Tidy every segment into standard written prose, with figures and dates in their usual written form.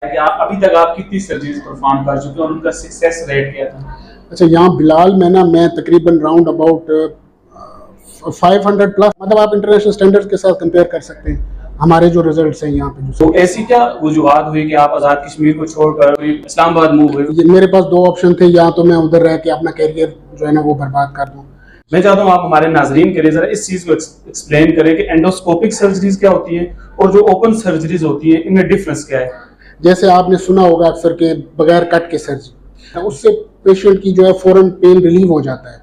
कि आप अभी तक आप कितनी सर्जरीज परफॉर्म कर चुके हैं और उनका सक्सेस रेट क्या था? अच्छा, यहाँ बिलाल में ना मैं तकरीबन राउंड अबाउट 500 प्लस, मतलब आप इंटरनेशनल स्टैंडर्ड्स के साथ कंपेयर कर सकते हैं हमारे जो रिजल्ट्स हैं यहाँ पे। तो ऐसी क्या वजूहत हुई कि आप आज़ाद कश्मीर को छोड़कर इस्लामाबाद मूव हुए? मेरे पास दो ऑप्शन थे, या तो मैं उधर रह के अपना करियर जो है ना वो बर्बाद कर दूँ। मैं चाहता हूँ आप हमारे नाजरीन के लिए जरा इस चीज को एक्सप्लेन करें कि एंडोस्कोपिक सर्जरीज क्या होती है और जो ओपन सर्जरीज होती है इनमें डिफरेंस क्या है। जैसे आपने सुना होगा अक्सर के बगैर कट के सर्जरी, उससे पेशेंट की जो है फौरन पेन रिलीव हो जाता है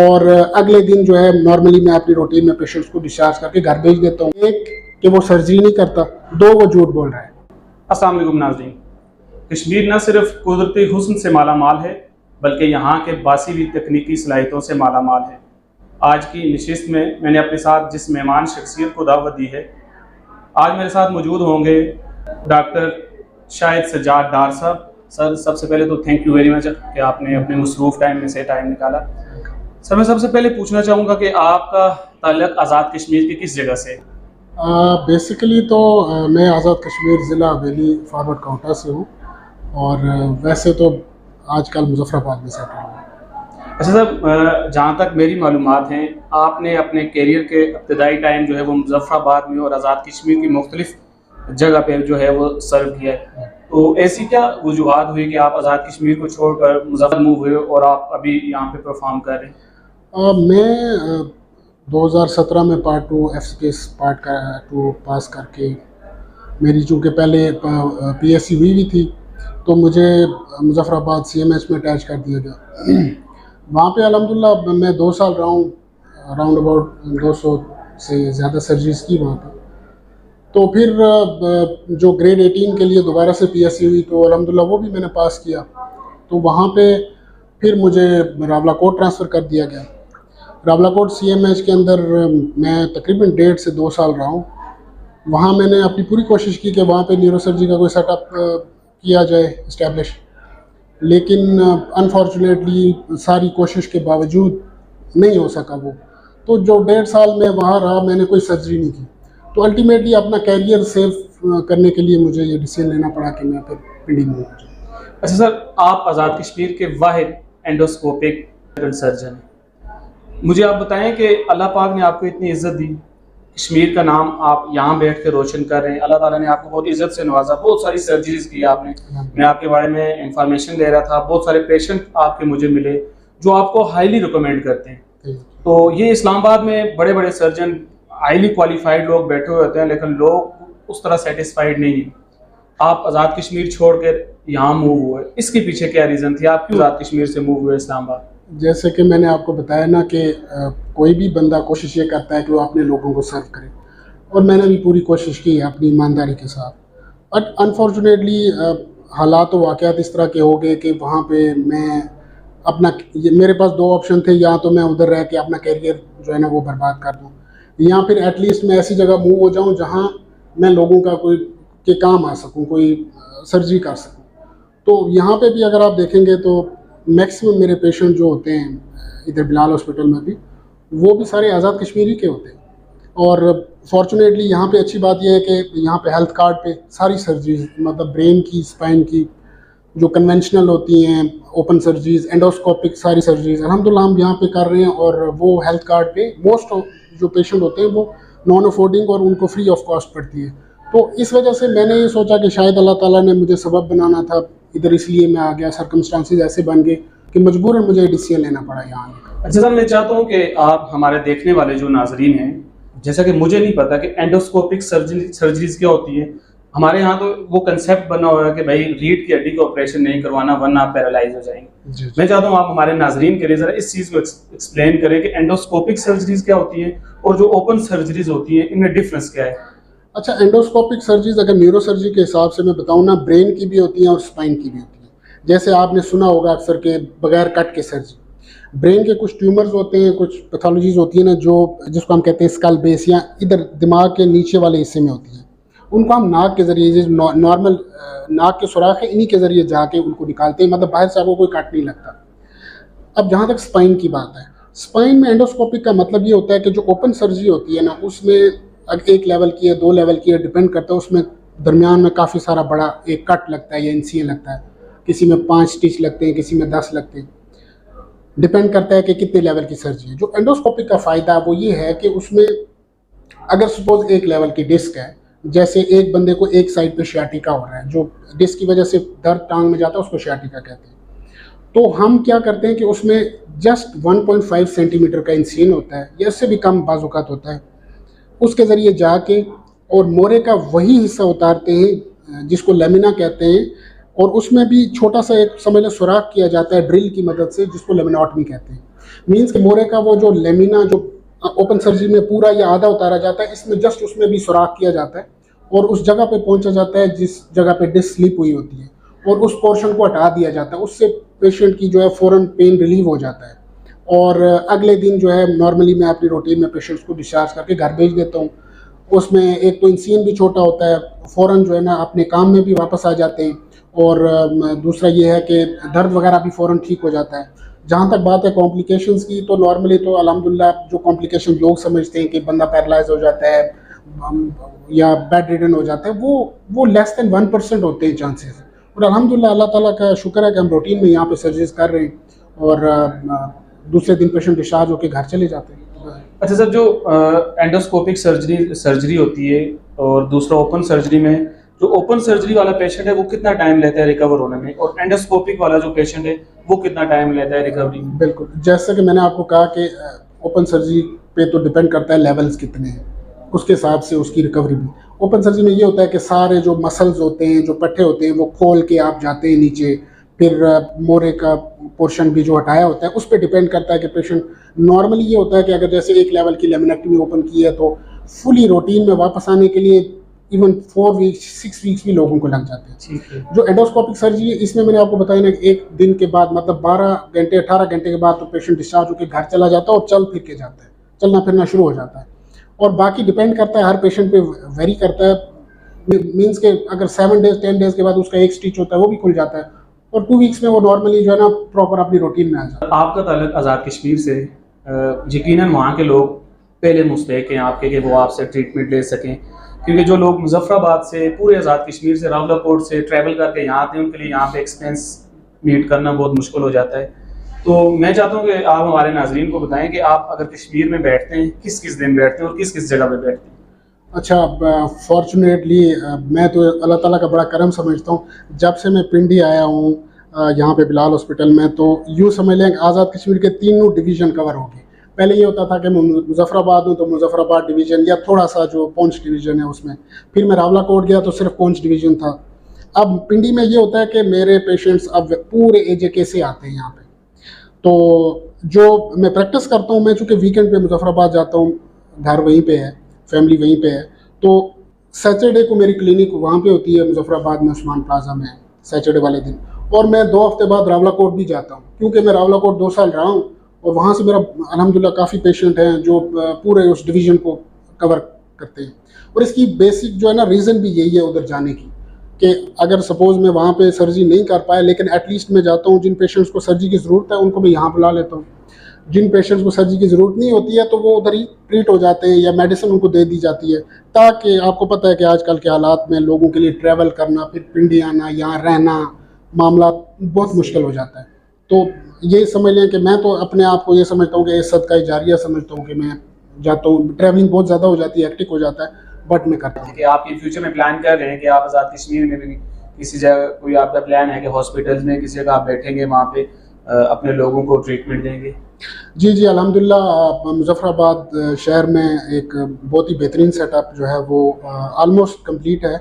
और अगले दिन जो है नॉर्मली मैं अपनी रूटीन में पेशेंट्स को डिस्चार्ज करके घर भेज देता हूँ। एक कि वो सर्जरी नहीं करता, दो वो झूठ बोल रहा है। अस्सलाम वालेकुम नाज़रीन, कश्मीर न सिर्फ कुदरती हुस्न से माला माल है बल्कि यहाँ के बासी हुई तकनीकी सलाहियतों से माला माल है। आज की नशिस्त में मैंने अपने साथ जिस मेहमान शख्सियत को दावत दी है, आज मेरे साथ मौजूद होंगे डॉक्टर शाहिद सज्जाद डार साहब। सर, सबसे पहले तो थैंक यू वेरी मच कि आपने अपने मसरूफ़ टाइम में से टाइम निकाला। सर, मैं सबसे पहले पूछना चाहूँगा कि आपका ताल्लुक़ आज़ाद कश्मीर की किस जगह से? बेसिकली तो मैं आज़ाद कश्मीर ज़िला हवेली फॉरवर्ड काउंटा से हूँ और वैसे तो आजकल मुजफ्फराबाद में सेटल हूँ। अच्छा सर, जहाँ तक मेरी मालूमात हैं, आपने अपने कैरियर के इब्तदाई टाइम जो है वो मुजफ्फराबाद में और आज़ाद कश्मीर की मुख्तलिफ जगह पे जो है वो सर्व किया है। तो ऐसी क्या वजूहत हुई कि आप आज़ाद कश्मीर को छोड़कर मुजफ्फर मूव हुए और आप अभी यहाँ पे परफॉर्म कर रहे हैं? मैं 2017 में पार्ट 2 FCPS पार्ट 2 पास करके, मेरी चूँकि पहले PSC हुई भी थी तो मुझे मुजफ्फराबाद CMH में अटैच कर दिया गया। वहाँ पे अल्हम्दुलिल्लाह मैं 2 साल रहा हूँ, राउंड अबाउट 200 से ज़्यादा सर्जरीज की वहाँ पे। तो फिर जो ग्रेड 18 के लिए दोबारा से PSC हुई तो अल्हम्दुलिल्लाह वो भी मैंने पास किया। तो वहाँ पे फिर मुझे रावलाकोट ट्रांसफ़र कर दिया गया। रावलाकोट CMH के अंदर मैं तकरीबन 1.5 से 2 साल रहा हूँ। वहाँ मैंने अपनी पूरी कोशिश की कि वहाँ पे न्यूरोसर्जरी का कोई सेटअप किया जाए इस्टेब्लिश, लेकिन अनफॉर्चुनेटली सारी कोशिश के बावजूद नहीं हो सका वो। तो जो 1.5 साल में वहाँ रहा मैंने कोई सर्जरी नहीं की। तो अल्टीमेटली अपना कैरियर सेव करने के लिए मुझे ये डिसीजन लेना पड़ा कि मैं फिर पिंडी में हूँ। अच्छा सर, आप आज़ाद कश्मीर के वाहिद एंडोस्कोपिक सर्जन हैं। मुझे आप बताएं कि अल्लाह पाक ने आपको इतनी इज़्ज़त दी, कश्मीर का नाम आप यहाँ बैठ के रोशन कर रहे हैं, अल्लाह ताला ने आपको बहुत इज़्ज़त से नवाजा, बहुत सारी सर्जरीज की आपने। मैं आपके बारे में इंफॉर्मेशन ले रहा था, बहुत सारे पेशेंट आपके मुझे मिले जो आपको हाईली रिकमेंड करते हैं। तो ये इस्लामाबाद में बड़े बड़े सर्जन, हाईली क्वालिफाइड लोग बैठे हुए होते हैं, लेकिन लोग उस तरह सेटिस्फाइड नहीं है। आप आज़ाद कश्मीर छोड़कर यहाँ मूव हुए, इसके पीछे क्या रीज़न थी? आप क्यों आज़ाद कश्मीर से मूव हुए इस्लामाबाद? जैसे कि मैंने आपको बताया ना कि कोई भी बंदा कोशिश ये करता है कि वो अपने लोगों को सर्व करे, और मैंने भी पूरी कोशिश की है अपनी ईमानदारी के साथ। बट अनफॉर्चुनेटली हालात व वाक़यात इस तरह के हो गए कि वहाँ पे मैं अपना, मेरे पास दो ऑप्शन थे, या तो मैं उधर रह के अपना करियर जो है ना वो बर्बाद कर दूँ, या फिर एटलीस्ट मैं ऐसी जगह मूव हो जाऊँ जहाँ मैं लोगों का कोई के काम आ सकूँ, कोई सर्जरी कर सकूँ। तो यहाँ पे भी अगर आप देखेंगे तो मैक्सिमम मेरे पेशेंट जो होते हैं इधर बिलाल हॉस्पिटल में भी, वो भी सारे आज़ाद कश्मीरी के होते हैं। और फॉर्चुनेटली यहाँ पे अच्छी बात यह है कि यहाँ पे हेल्थ कार्ड पे सारी सर्जरीज, मतलब ब्रेन की, स्पाइन की, जो कन्वेंशनल होती हैं ओपन सर्जरीज, एंडोस्कोपिक सारी सर्जरीज अल्हम्दुलिल्लाह हम यहाँ पे कर रहे हैं। और वो हेल्थ कार्ड पे मोस्ट जो पेशेंट होते हैं वो नॉन अफोर्डिंग और उनको फ्री ऑफ कॉस्ट पड़ती है। तो इस वजह से मैंने ये सोचा कि शायद अल्लाह ताला ने मुझे सबब बनाना था इधर, इसलिए मैं आ गया। सर्कमस्टांसेस ऐसे बन गए कि मजबूरन मुझे डिसीजन लेना पड़ा यहाँ। अच्छा सर, मैं चाहता हूँ कि आप हमारे देखने वाले जो नाजरीन हैं, जैसा कि मुझे नहीं पता कि एंडोस्कोपिक सर्जरीज क्या होती है। हमारे यहाँ तो वो कंसेप्ट बना हुआ है कि भाई रीढ़ की हड्डी का ऑपरेशन नहीं करवाना वरना आप पैरालाइज हो जाएंगे। मैं चाहता हूँ आप हमारे नाजरीन के लिए ज़रा इस चीज़ को एक्सप्लेन करें कि एंडोस्कोपिक सर्जरीज क्या होती है और जो ओपन सर्जरीज होती है इनमें डिफरेंस क्या है। अच्छा, एंडोस्कोपिक सर्जरीज अगर न्यूरो सर्जरी के हिसाब से मैं बताऊँ ना, ब्रेन की भी होती हैं और स्पाइन की भी होती हैं। जैसे आपने सुना होगा अक्सर के बगैर कट के सर्जरी, ब्रेन के कुछ ट्यूमर्स होते हैं, कुछ पैथोलॉजीज होती हैं ना, जो जिसको हम कहते हैं स्कल बेस, या इधर दिमाग के नीचे वाले हिस्से में होती हैं। उनको हम नाक के ज़रिए, नॉर्मल नाक के सुराख है, इन्हीं के ज़रिए जाके उनको निकालते हैं, मतलब बाहर से आपको कोई कट नहीं लगता। अब जहाँ तक स्पाइन की बात है, स्पाइन में एंडोस्कोपिक का मतलब ये होता है कि जो ओपन सर्जरी होती है ना, उसमें एक लेवल की है, 2 लेवल की है, डिपेंड करता है उसमें दरमियान में काफ़ी सारा बड़ा एक कट लगता है या इंसिजन लगता है, किसी में 5 स्टिच लगते हैं, किसी में 10 लगते हैं, डिपेंड करता है कि कितने लेवल की सर्जरी है। जो एंडोस्कोपिक का फ़ायदा वो ये है कि उसमें अगर सपोज एक लेवल की डिस्क है, जैसे एक बंदे को एक साइड पे शियाटिका हो रहा है, जो डिस्क की वजह से दर्द टांग में जाता है उसको शियाटिका कहते हैं, तो हम क्या करते हैं कि उसमें जस्ट 1.5 सेंटीमीटर का इंसिजन होता है या इससे भी कम बाजुकात होता है, उसके ज़रिए जाके और मोरे का वही हिस्सा उतारते हैं जिसको लेमिना कहते हैं, और उसमें भी छोटा सा एक समझ लें सुराख किया जाता है ड्रिल की मदद से, जिसको लेमिनोटमी कहते हैं। मीन्स कि मोरे का वो जो लेमिना जो ओपन सर्जरी में पूरा या आधा उतारा जाता है, इसमें जस्ट उसमें भी सुराख किया जाता है और उस जगह पे पहुंचा जाता है जिस जगह पे डिस्क स्लिप हुई होती है, और उस पोर्शन को हटा दिया जाता है। उससे पेशेंट की जो है फ़ौरन पेन रिलीव हो जाता है, और अगले दिन जो है नॉर्मली मैं अपनी रूटीन में पेशेंट्स को डिस्चार्ज करके घर भेज देता हूँ। उसमें एक तो इंसिजन भी छोटा होता है, फ़ौरन जो है ना अपने काम में भी वापस आ जाते हैं, और दूसरा ये है कि दर्द वगैरह भी फ़ौरन ठीक हो जाता है। जहाँ तक बात है कॉम्प्लिकेशंस की, तो नॉर्मली तो अल्हम्दुलिल्लाह जो कॉम्प्लिकेशन लोग समझते हैं कि बंदा पैरालाइज हो जाता है या बेड रिडन हो जाता है, वो लेस देन 1% होते हैं चांसेस। और अल्हम्दुलिल्लाह अल्लाह ताला का शुक्र है कि हम रूटीन में यहाँ पे सर्जरीज कर रहे हैं, और दूसरे दिन पेशेंट डिस्चार्ज होकर घर चले जाते हैं। अच्छा सर, जो एंडोस्कोपिक सर्जरी होती है और दूसरा ओपन सर्जरी में, जो ओपन सर्जरी वाला पेशेंट है वो कितना टाइम लेता है रिकवर होने में, और एंडोस्कोपिक वाला जो पेशेंट है वो कितना टाइम लेता है रिकवरी में? बिल्कुल, जैसे कि मैंने आपको कहा कि ओपन सर्जरी पे तो डिपेंड करता है लेवल्स कितने हैं, उसके हिसाब से उसकी रिकवरी भी। ओपन सर्जरी में ये होता है कि सारे जो मसल्स होते हैं, जो पट्टे होते हैं, वो खोल के आप जाते हैं नीचे, फिर मोरे का पोर्शन भी जो हटाया होता है उस पर डिपेंड करता है कि पेशेंट, नॉर्मली ये होता है कि अगर जैसे एक लेवल की लेमिनेक्टमी ओपन की है तो फुली रूटीन में वापस आने के लिए इवन 4 वीक्स 6 वीक्स भी लोगों को लग जाते हैं। ठीक है। जो एंडोस्कोपिक सर्जरी है इसमें मैंने आपको बताया ना कि एक दिन के बाद, मतलब 12 घंटे 18 घंटे के बाद तो पेशेंट डिस्चार्ज होकर घर चला जाता है और चल फिर के जाता है, चलना फिरना शुरू हो जाता है। और बाकी डिपेंड करता है, हर पेशेंट पे वेरी करता है। मीन्स के अगर 7 डेज 10 डेज के बाद उसका एक स्टिच होता है वो भी खुल जाता है, और 2 वीक्स में वो नॉर्मली जो है ना प्रॉपर अपनी रूटीन में आ जाता है। आपका ताल्लुक आज़ाद कश्मीर से, यकीनन वहाँ के लोग पहले मुस्तैक हैं आपके कि वो आपसे ट्रीटमेंट ले सकें, क्योंकि जो लोग मुजफ्फराबाद से, पूरे आज़ाद कश्मीर से, रावलाकोट से ट्रैवल करके यहाँ आते हैं, उनके लिए यहाँ पे एक्सपेंस मीट करना बहुत मुश्किल हो जाता है। तो मैं चाहता हूँ कि आप हमारे नाजरीन को बताएं कि आप अगर कश्मीर में बैठते हैं किस किस दिन बैठते हैं और किस किस जगह पे बैठते हैं? अच्छा, फॉर्चुनेटली मैं तो अल्लाह ताला का बड़ा करम समझता हूँ, जब से मैं पिंडी आया हूँ यहाँ पे बिलाल हॉस्पिटल में, तो यूँ समझ लें आज़ाद कश्मीर के तीनों डिवीज़न कवर हो गए। पहले ये होता था कि मैं मुजफ्फराबाद हूँ तो मुजफ्फराबाद डिवीज़न या थोड़ा सा जो पुंछ डिवीज़न है उसमें, फिर मैं रावलाकोट गया तो सिर्फ पुंछ डिवीज़न था। अब पिंडी में ये होता है कि मेरे पेशेंट्स अब पूरे AJK से आते हैं यहाँ पे, तो जो मैं प्रैक्टिस करता हूँ, मैं चूँकि वीकेंड पे मुजफ्फराबाद जाता हूँ, घर वहीं पे है, फैमिली वहीं पे है, तो सैटरडे को मेरी क्लिनिक वहाँ पे होती है मुजफ्फराबाद में, उस्मान प्लाजा में, सैटरडे वाले दिन। और मैं 2 हफ्ते बाद रावलाकोट भी जाता हूँ, क्योंकि मैं रावलाकोट 2 साल रहा हूँ, और वहाँ से मेरा अल्हम्दुलिल्लाह काफ़ी पेशेंट हैं जो पूरे उस डिवीज़न को कवर करते हैं। और इसकी बेसिक जो है ना रीज़न भी यही है उधर जाने की, कि अगर सपोज़ मैं वहाँ पे सर्जरी नहीं कर पाया, लेकिन एटलीस्ट मैं जाता हूँ, जिन पेशेंट्स को सर्जरी की ज़रूरत है उनको मैं यहाँ बुला लेता हूँ, जिन पेशेंट्स को सर्जरी की ज़रूरत नहीं होती है तो वो उधर ही ट्रीट हो जाते हैं या मेडिसिन उनको दे दी जाती है, ताकि आपको पता है कि आजकल के हालात में लोगों के लिए ट्रैवल करना, फिर पिंडी आना, यहाँ रहना, मामला बहुत मुश्किल हो जाता है। तो ये समझ लें कि मैं तो अपने आप को ये समझता हूँ कि ये सदका जारिया समझता हूँ कि मैं जाता हूँ। ट्रैवलिंग बहुत ज़्यादा हो जाती है, हेक्टिक हो जाता है, बट मैं करता हूँ। कि आप ये फ्यूचर में प्लान कर रहे हैं कि आप आज़ाद कश्मीर में भी किसी जगह, कोई आपका प्लान है कि हॉस्पिटल्स में किसी जगह आप बैठेंगे, वहाँ पे अपने लोगों को ट्रीटमेंट देंगे? जी जी, अल्हम्दुलिल्लाह मुजफ्फराबाद शहर में एक बहुत ही बेहतरीन सेटअप जो है वो आलमोस्ट कंप्लीट है।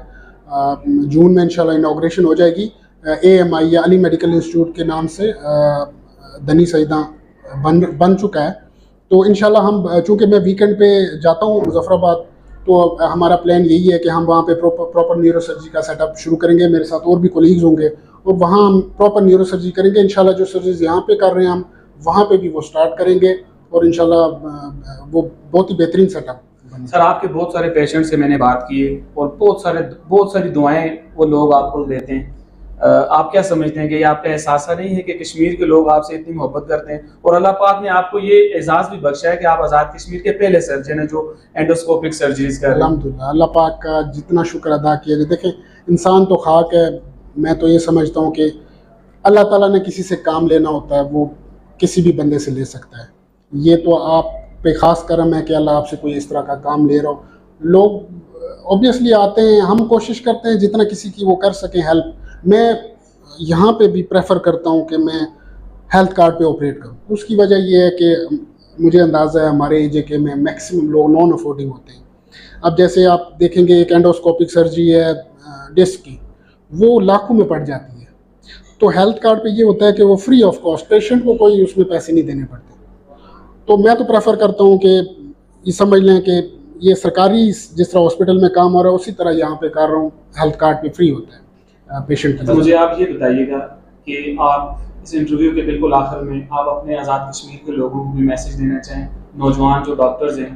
जून में इंशाल्लाह इनॉग्रेशन हो जाएगी। AMI या अली मेडिकल इंस्टीट्यूट के नाम से दनी सईदा बन चुका है। तो इंशाल्लाह हम, चूँकि मैं वीकेंड पे जाता हूँ मुजफ्फराबाद, तो हमारा प्लान यही है कि हम वहाँ पे प्रॉपर न्यूरोसर्जरी का सेटअप शुरू करेंगे। मेरे साथ और भी कोलीग्स होंगे और वहाँ हम प्रॉपर न्यूरोसर्जरी करेंगे। इंशाल्लाह जो सर्जरीज यहाँ पे कर रहे हैं हम, वहाँ पे भी वो स्टार्ट करेंगे, और इंशाल्लाह वो बहुत ही बेहतरीन सेटअप। सर, आपके बहुत सारे पेशेंट से मैंने बात की है और बहुत सारी दुआएं वो लोग आपको देते हैं। आप क्या समझते हैं कि ये आपका एहसास नहीं है कि कश्मीर के लोग आपसे इतनी मोहब्बत करते हैं, और अल्लाह पाक ने आपको ये एजाज़ भी बख्शा है कि आप आज़ाद कश्मीर के पहले सर्जन हैं जो एंडोस्कोपिक सर्जरीज कर रहे हैं। अल्हम्दुलिल्लाह, अल्लाह पाक का जितना शुक्र अदा किया जाए। देखें, इंसान तो खाक है। मैं तो ये समझता हूँ कि अल्लाह ताला ने किसी से काम लेना होता है, वो किसी भी बंदे से ले सकता है। ये तो आप पे ख़ास करम है कि अल्लाह आपसे कोई इस तरह का काम ले रहा हो। लोग ऑब्वियसली आते हैं, हम कोशिश करते हैं जितना किसी की वो कर सकें हेल्प। मैं यहाँ पे भी प्रेफर करता हूँ कि मैं हेल्थ कार्ड पे ऑपरेट करूँ। उसकी वजह ये है कि मुझे अंदाज़ा है हमारे एजेके में मैक्सिमम लोग नॉन अफोर्डिंग होते हैं। अब जैसे आप देखेंगे एक एंडोस्कोपिक सर्जरी है डिस्क की, वो लाखों में पड़ जाती है। तो हेल्थ कार्ड पे ये होता है कि वो फ्री ऑफ कॉस्ट, पेशेंट को कोई उसमें पैसे नहीं देने पड़ते। तो मैं तो प्रेफर करता हूँ कि ये समझ लें कि ये सरकारी जिस तरह हॉस्पिटल में काम हो रहा है उसी तरह यहाँ पे कर रहा हूँ, हेल्थ कार्ड पे फ्री होता है पेशेंट के तो लिए। मुझे आप ये बताइएगा कि आप इस इंटरव्यू के बिल्कुल आखिर में आप अपने आज़ाद कश्मीर के लोगों को भी मैसेज देना चाहें, नौजवान जो डॉक्टर्स हैं,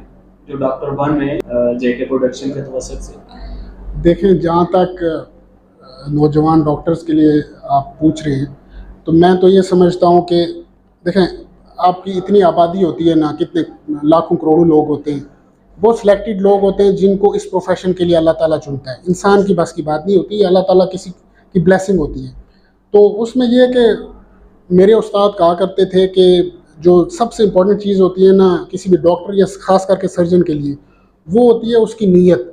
जो डॉक्टर बन रहे हैं जेके प्रोडक्शन के तवसत से। देखें, जहाँ तक नौजवान डॉक्टर्स के लिए आप पूछ रहे हैं, तो मैं तो ये समझता हूँ कि देखें, आपकी इतनी आबादी होती है ना, कितने लाखों करोड़ों लोग होते हैं, बहुत सिलेक्टेड लोग होते हैं जिनको इस प्रोफेशन के लिए अल्लाह ताला चुनता है। इंसान की बस की बात नहीं होती, अल्लाह ताला किसी की ब्लेसिंग होती है। तो उसमें ये है कि मेरे उस्ताद कहा करते थे कि जो सबसे इम्पोर्टेंट चीज़ होती है ना किसी भी डॉक्टर या ख़ास करके सर्जन के लिए, वो होती है उसकी नीयत।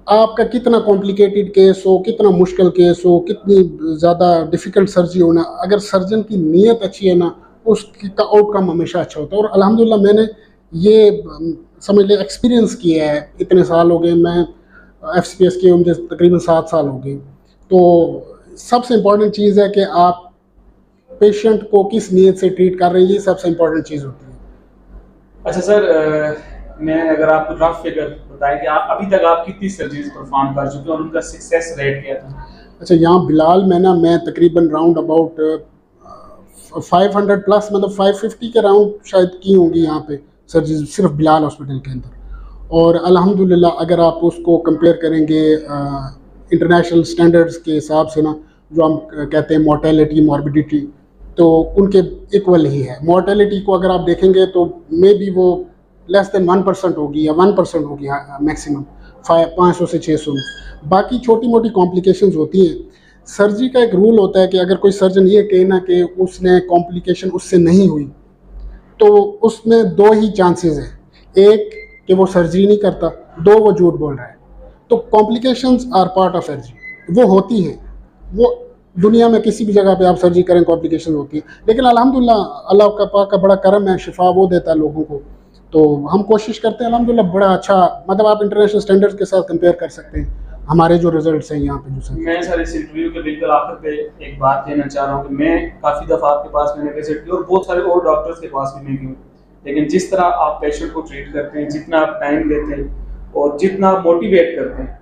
आपका कितना कॉम्प्लिकेटेड केस हो, कितना मुश्किल केस हो, कितनी ज़्यादा डिफ़िकल्ट सर्जरी होना, अगर सर्जन की नीयत अच्छी है ना, उसका आउटकम हमेशा अच्छा होता है। और अल्हम्दुलिल्लाह मैंने ये समझ लें एक्सपीरियंस किया है। इतने साल हो गए, मैं FCPS के मुझे तकरीबन 7 साल हो गए। तो सबसे इम्पोर्टेंट चीज़ है कि आप पेशेंट को किस नीयत से ट्रीट कर रहे हैं, ये सबसे इम्पोर्टेंट चीज़ होती है। अच्छा सर, मैं अगर आपको रफ फिगर बताएं कि आप अभी तक आप कितनी सर्जरीज परफॉर्म कर चुके हैं और उनका सक्सेस रेट क्या था? अच्छा, यहाँ बिलाल में ना मैं तकरीबन राउंड अबाउट 500 प्लस, मतलब 550 के राउंड शायद की होंगी यहाँ पे सर्जरी सिर्फ बिलाल हॉस्पिटल के अंदर। और अल्हम्दुलिल्लाह अगर आप उसको कंपेयर करेंगे इंटरनेशनल स्टैंडर्ड्स के हिसाब से ना, जो हम कहते हैं मोर्टेलिटी मॉर्बिडिटी, तो उनके इक्वल ही है। मोर्टेलिटी को अगर आप देखेंगे तो मे बी वो लेस देन 1% होगी या 1% होगी मैक्सिमम 500 से 600 में। बाकी छोटी मोटी कॉम्प्लिकेशंस होती हैं। सर्जरी का एक रूल होता है कि अगर कोई सर्जन ये कहे ना कि उसने कॉम्प्लिकेशन उससे नहीं हुई, तो उसमें 2 ही चांसेस हैं, एक कि वो सर्जरी नहीं करता, 2 वो झूठ बोल रहा है। तो complications are part of surgery, वो होती हैं। वो दुनिया में किसी भी जगह पे आप सर्जरी करें कॉम्प्लिकेशन होती है, लेकिन अल्हम्दुलिल्लाह अल्लाह का पाक का बड़ा करम है, शिफा वो देता है लोगों को। तो हम कोशिश करते हैं अल्हम्दुलिल्लाह, बड़ा अच्छा, मतलब आप इंटरनेशनल स्टैंडर्ड्स के साथ कंपेयर कर सकते हैं हमारे जो रिजल्ट्स हैं यहाँ पे जो सर्जरी। मैं सर इस इंटरव्यू के बिल्कुल आखिर पे एक बात कहना चाह रहा हूँ कि मैं काफ़ी दफ़ा आपके पास मैंने विजिट की और बहुत सारे और डॉक्टर्स के पास भी मैं गई हूँ, लेकिन जिस तरह आप पेशेंट को ट्रीट करते हैं, जितना आप टाइम देते हैं और जितना आप मोटिवेट करते हैं,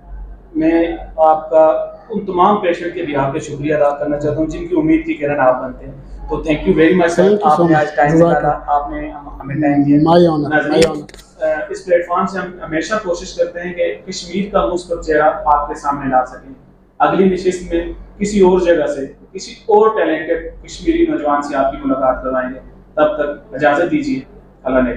मैं आपका उन तमाम पेशेंट के बिहाफ पे शुक्रिया अदा करना चाहता हूँ जिनकी उम्मीद की किरण आप बनते हैं। तो thank you very much sir, आपने आज टाइम निकाला, आपने हमें टाइम दिया। My honour. इस प्लेटफॉर्म से हम हमेशा कोशिश करते हैं कि कश्मीर का मुस्बत चेहरा आपके सामने ला सकें। अगली नशिस्त में किसी और जगह से किसी और टैलेंटेड कश्मीरी नौजवान से आपकी मुलाकात करवाएंगे। तब तक इजाज़त दीजिए, अल्लाह ने